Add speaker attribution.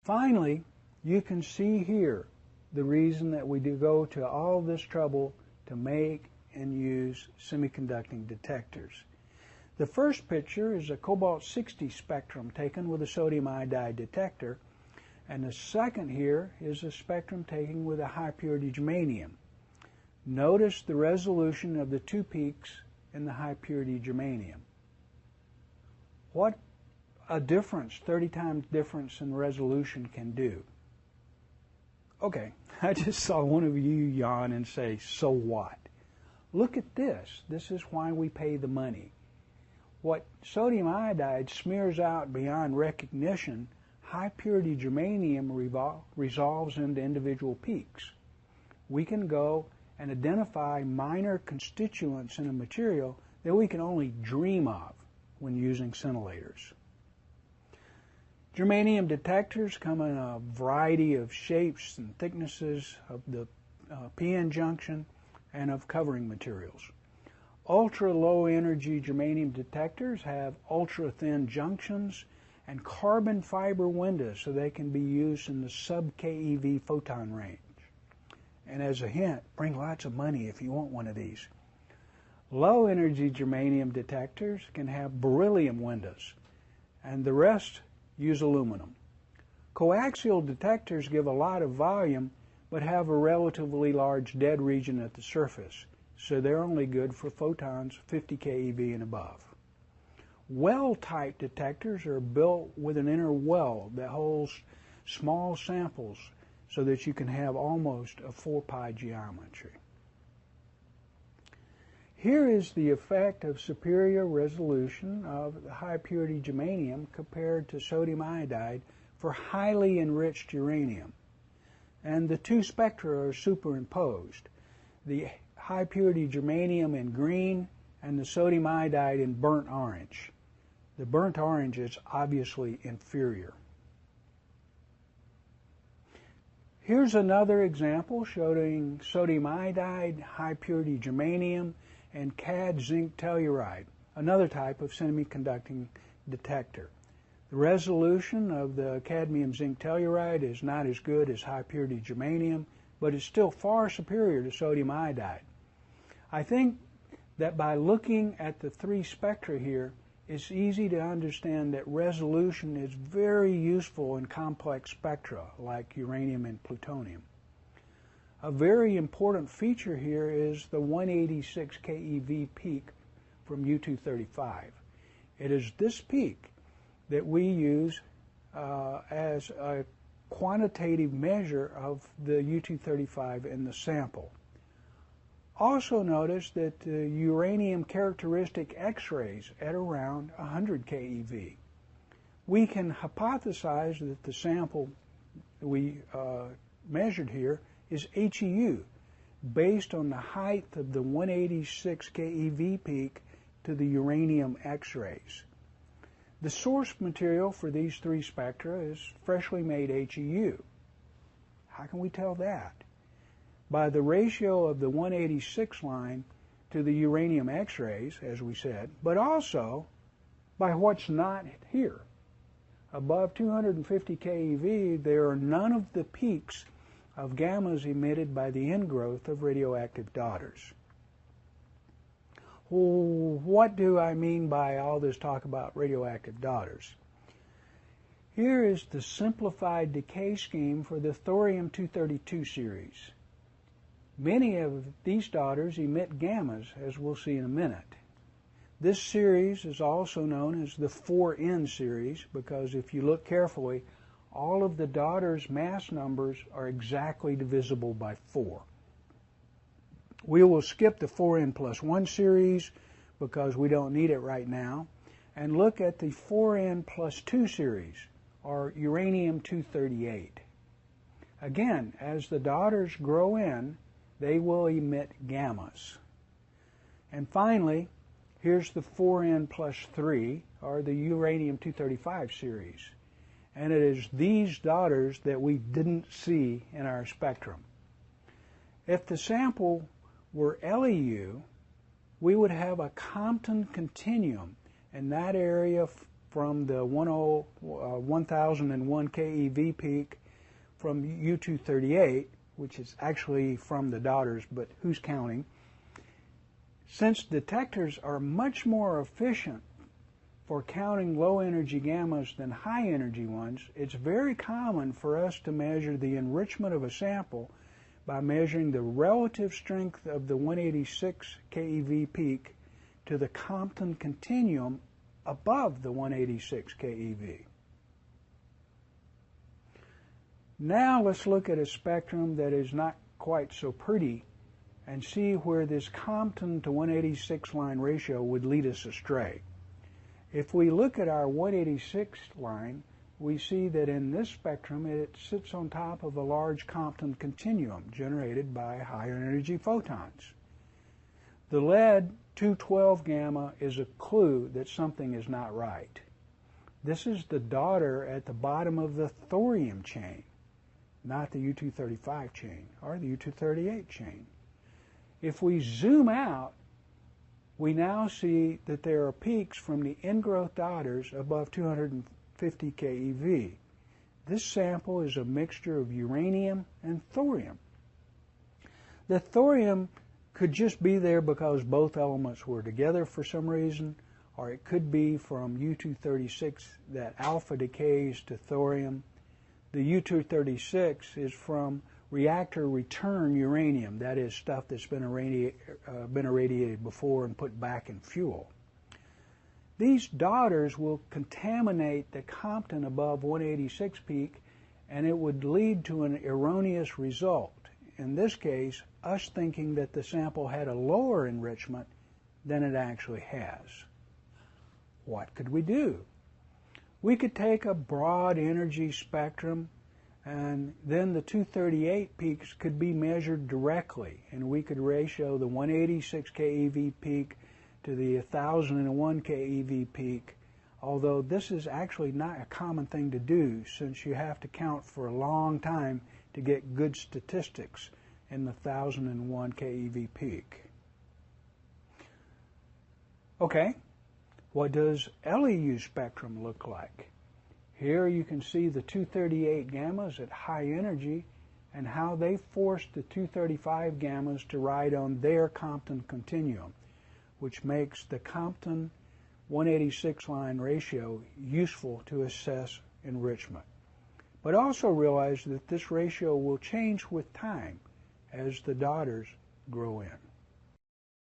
Speaker 1: Finally, you can see here the reason that we do go to all this trouble to make and use semiconducting detectors. The first picture is a cobalt-60 spectrum taken with a sodium iodide detector, and the second here is a spectrum taken with a high-purity germanium. Notice the resolution of the two peaks in the high-purity germanium. What a difference, 30 times difference in resolution can do. Okay, I just saw one of you yawn and say, so what? Look at this. This is why we pay the money. What sodium iodide smears out beyond recognition, high-purity germanium resolves into individual peaks. We can go and identify minor constituents in a material that we can only dream of when using scintillators. Germanium detectors come in a variety of shapes and thicknesses of the p-n junction and of covering materials. Ultra-low energy germanium detectors have ultra-thin junctions and carbon fiber windows so they can be used in the sub-keV photon range. And as a hint, bring lots of money if you want one of these. Low energy germanium detectors can have beryllium windows, and the rest use aluminum. Coaxial detectors give a lot of volume but have a relatively large dead region at the surface, so they're only good for photons 50 keV and above. Well-type detectors are built with an inner well that holds small samples so that you can have almost a 4-pi geometry. Here is the effect of superior resolution of the high-purity germanium compared to sodium iodide for highly enriched uranium. And the two spectra are superimposed. The high-purity germanium in green and the sodium iodide in burnt orange. The burnt orange is obviously inferior. Here's another example showing sodium iodide, high-purity germanium, and cad zinc telluride, another type of semiconducting detector. The resolution of the cadmium zinc telluride is not as good as high-purity germanium, but is still far superior to sodium iodide. I think that by looking at the three spectra here, it's easy to understand that resolution is very useful in complex spectra like uranium and plutonium. A very important feature here is the 186 keV peak from U-235. It is this peak that we use as a quantitative measure of the U-235 in the sample. Also notice that the uranium characteristic X-rays at around 100 keV. We can hypothesize that the sample we measured here is HEU, based on the height of the 186 keV peak to the uranium X-rays. The source material for these three spectra is freshly made HEU. How can we tell that? By the ratio of the 186 line to the uranium X-rays, as we said, but also by what's not here. Above 250 keV, there are none of the peaks of gammas emitted by the ingrowth of radioactive daughters. What do I mean by all this talk about radioactive daughters? Here is the simplified decay scheme for the thorium-232 series. Many of these daughters emit gammas, as we'll see in a minute. This series is also known as the 4N series because if you look carefully, all of the daughters' mass numbers are exactly divisible by 4. We will skip the 4N plus 1 series because we don't need it right now, and look at the 4N plus 2 series, or uranium-238. Again, as the daughters grow in, they will emit gammas. And finally, here's the 4N plus 3, or the uranium-235 series. And it is these daughters that we didn't see in our spectrum. If the sample were LEU, we would have a Compton continuum, and that area from the 1001 keV peak from U-238, which is actually from the daughters, but who's counting? Since detectors are much more efficient for counting low energy gammas than high energy ones, it's very common for us to measure the enrichment of a sample by measuring the relative strength of the 186 keV peak to the Compton continuum above the 186 keV. Now let's look at a spectrum that is not quite so pretty and see where this Compton to 186 line ratio would lead us astray. If we look at our 186 line, we see that in this spectrum it sits on top of a large Compton continuum generated by higher energy photons. The lead 212 gamma is a clue that something is not right. This is the daughter at the bottom of the thorium chain, not the U-235 chain or the U-238 chain. If we zoom out, we now see that there are peaks from the ingrowth daughters above 250 keV. This sample is a mixture of uranium and thorium. The thorium could just be there because both elements were together for some reason, or it could be from U-236 that alpha decays to thorium. The U-236 is from reactor return uranium, that is stuff that's been irradiated before and put back in fuel. These daughters will contaminate the Compton above 186 peak, and it would lead to an erroneous result. In this case, us thinking that the sample had a lower enrichment than it actually has. What could we do? We could take a broad energy spectrum, and then the 238 peaks could be measured directly, and we could ratio the 186 keV peak to the 1001 keV peak, although this is actually not a common thing to do since you have to count for a long time to get good statistics in the 1001 keV peak. Okay, what does LEU spectrum look like? Here you can see the 238 gammas at high energy and how they forced the 235 gammas to ride on their Compton continuum, which makes the Compton 186 line ratio useful to assess enrichment. But also realize that this ratio will change with time as the daughters grow in.